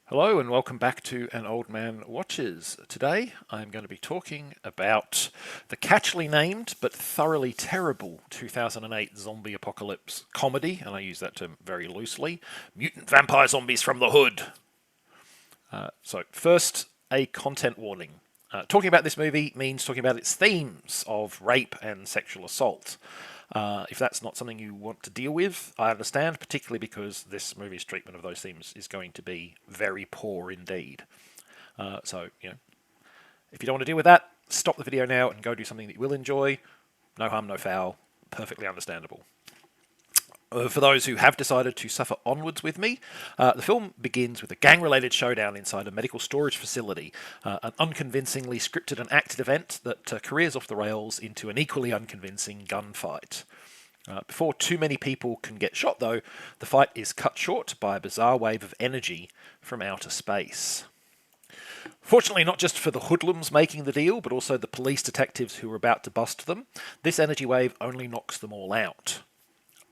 Hello and welcome back to An Old Man Watches. Today I'm going to be talking about the catchily named but thoroughly terrible 2008 zombie apocalypse comedy, and I use that term very loosely, Mutant Vampire Zombies from the Hood. First, a content warning. Talking about this movie means talking about its themes of rape and sexual assault. If that's not something you want to deal with, I understand, particularly because this movie's treatment of those themes is going to be very poor indeed. If you don't want to deal with that, stop the video now and go do something that you will enjoy. No harm, no foul. Perfectly understandable. For those who have decided to suffer onwards with me, the film begins with a gang-related showdown inside a medical storage facility, an unconvincingly scripted and acted event that careers off the rails into an equally unconvincing gunfight. Before too many people can get shot, though, the fight is cut short by a bizarre wave of energy from outer space. Fortunately, not just for the hoodlums making the deal, but also the police detectives who are about to bust them, this energy wave only knocks them all out.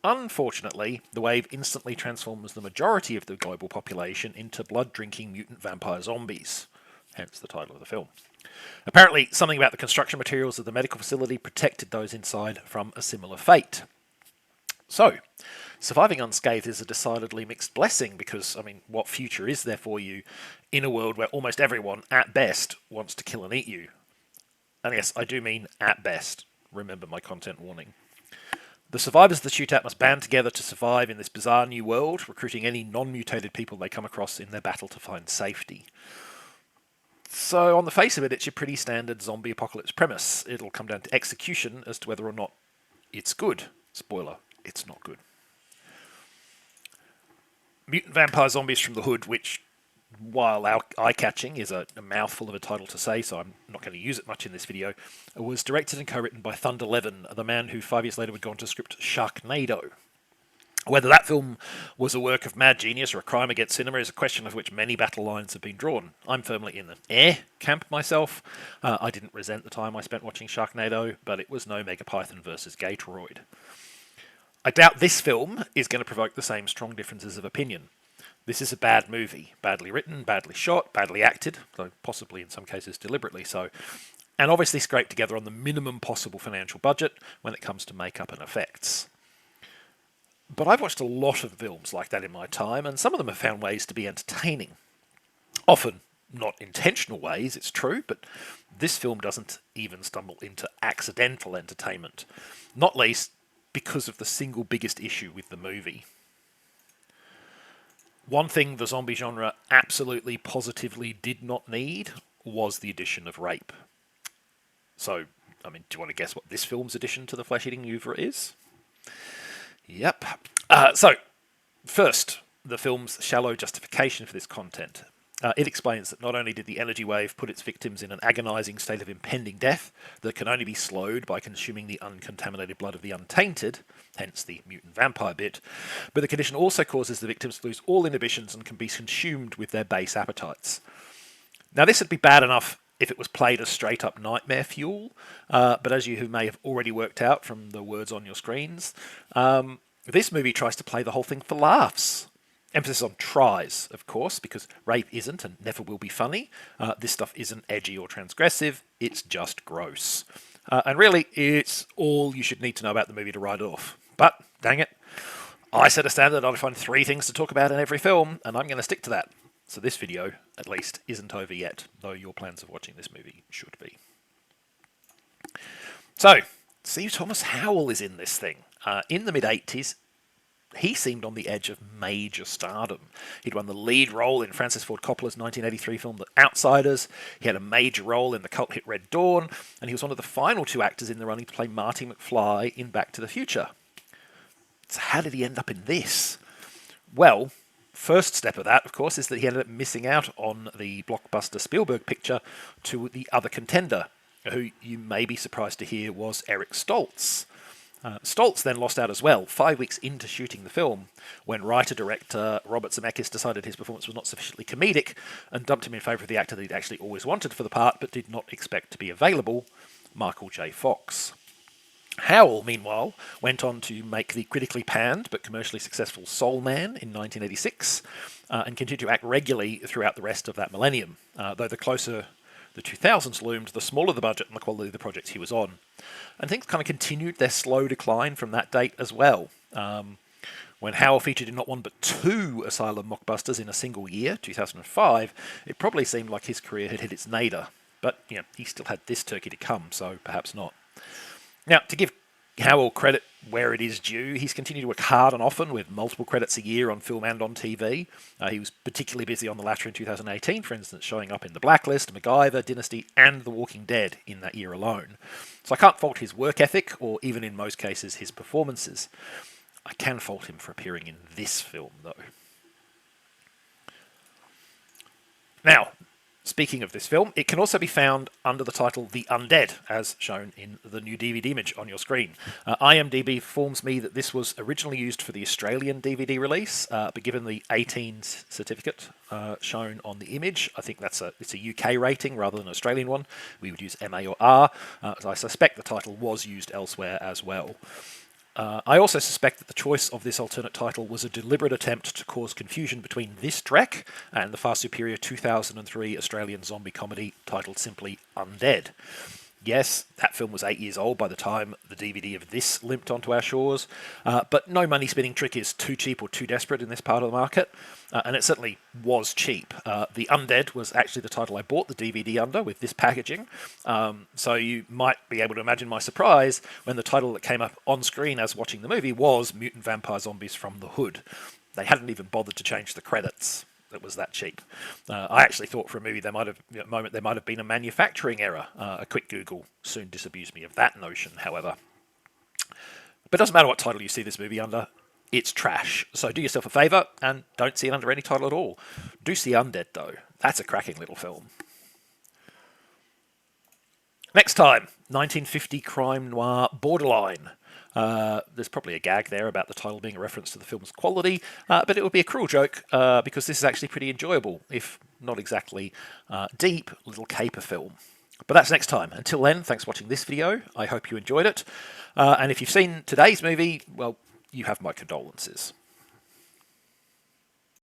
Unfortunately, the wave instantly transforms the majority of the global population into blood-drinking mutant vampire zombies, hence the title of the film. Apparently, something about the construction materials of the medical facility protected those inside from a similar fate. So, surviving unscathed is a decidedly mixed blessing because, what future is there for you in a world where almost everyone, at best, wants to kill and eat you? And yes, I do mean at best. Remember my content warning. The survivors of the shootout must band together to survive in this bizarre new world, recruiting any non-mutated people they come across in their battle to find safety. So, on the face of it, it's your pretty standard zombie apocalypse premise. It'll come down to execution as to whether or not it's good. Spoiler, it's not good. Mutant Vampire Zombies from the Hood, which, while eye-catching, is a mouthful of a title to say, so I'm not going to use it much in this video, was directed and co-written by Thunder Levin, the man who 5 years later would go on to script Sharknado. Whether that film was a work of mad genius or a crime against cinema is a question of which many battle lines have been drawn. I'm firmly in the camp myself. I didn't resent the time I spent watching Sharknado, but it was no Megapython versus Gatoroid. I doubt this film is going to provoke the same strong differences of opinion. This is a bad movie. Badly written, badly shot, badly acted, though possibly in some cases deliberately so, and obviously scraped together on the minimum possible financial budget when it comes to makeup and effects. But I've watched a lot of films like that in my time, and some of them have found ways to be entertaining. Often not intentional ways, it's true, but this film doesn't even stumble into accidental entertainment, not least because of the single biggest issue with the movie. One thing the zombie genre absolutely positively did not need was the addition of rape. So, do you want to guess what this film's addition to the flesh-eating oeuvre is? Yep. First, the film's shallow justification for this content. It explains that not only did the energy wave put its victims in an agonizing state of impending death that can only be slowed by consuming the uncontaminated blood of the untainted, hence the mutant vampire bit, but the condition also causes the victims to lose all inhibitions and can be consumed with their base appetites. Now, this would be bad enough if it was played as straight-up nightmare fuel, but as you may have already worked out from the words on your screens, this movie tries to play the whole thing for laughs. Emphasis on tries, of course, because rape isn't and never will be funny. This stuff isn't edgy or transgressive, it's just gross. And really, it's all you should need to know about the movie to write it off. But, dang it, I set a standard I'd find 3 things to talk about in every film, and I'm going to stick to that. So this video, at least, isn't over yet, though your plans of watching this movie should be. So, C. Thomas Howell is in this thing. In the mid-80s, he seemed on the edge of major stardom. He'd won the lead role in Francis Ford Coppola's 1983 film The Outsiders, he had a major role in the cult hit Red Dawn, and he was one of the final 2 actors in the running to play Marty McFly in Back to the Future. So how did he end up in this? Well, first step of that, of course, is that he ended up missing out on the blockbuster Spielberg picture to the other contender, who you may be surprised to hear was Eric Stoltz. Stoltz then lost out as well, 5 weeks into shooting the film, when writer-director Robert Zemeckis decided his performance was not sufficiently comedic and dumped him in favour of the actor that he'd actually always wanted for the part but did not expect to be available, Michael J. Fox. Howell, meanwhile, went on to make the critically panned but commercially successful Soul Man in 1986 and continued to act regularly throughout the rest of that millennium, though the closer the 2000s loomed, the smaller the budget and the quality of the projects he was on. And things kind of continued their slow decline from that date as well. When Howell featured in not one but two Asylum mockbusters in a single year, 2005, it probably seemed like his career had hit its nadir. But he still had this turkey to come, so perhaps not. Now, to give Howell credit where it is due, he's continued to work hard and often with multiple credits a year on film and on TV. He was particularly busy on the latter in 2018, for instance, showing up in The Blacklist, MacGyver, Dynasty, and The Walking Dead in that year alone. So I can't fault his work ethic, or even in most cases his performances. I can fault him for appearing in this film, though. Now, speaking of this film, it can also be found under the title The Undead, as shown in the new DVD image on your screen. IMDb informs me that this was originally used for the Australian DVD release, but given the 18 certificate shown on the image, I think it's a UK rating rather than an Australian one. We would use MA or R, so I suspect the title was used elsewhere as well. I also suspect that the choice of this alternate title was a deliberate attempt to cause confusion between this Trek and the far superior 2003 Australian zombie comedy titled simply Undead. Yes, that film was 8 years old by the time the DVD of this limped onto our shores, but no money-spinning trick is too cheap or too desperate in this part of the market, and it certainly was cheap. The Undead was actually the title I bought the DVD under with this packaging, so you might be able to imagine my surprise when the title that came up on screen as watching the movie was Mutant Vampire Zombies from the Hood. They hadn't even bothered to change the credits. It was that cheap. I actually thought for a movie there might have been a manufacturing error. A quick Google soon disabused me of that notion, however. But it doesn't matter what title you see this movie under, it's trash. So do yourself a favour and don't see it under any title at all. Do see Undead, though. That's a cracking little film. Next time, 1950 crime noir Borderline. There's probably a gag there about the title being a reference to the film's quality, but it would be a cruel joke because this is actually pretty enjoyable, if not exactly deep, little caper film. But that's next time. Until then, thanks for watching this video. I hope you enjoyed it. And if you've seen today's movie, well, you have my condolences.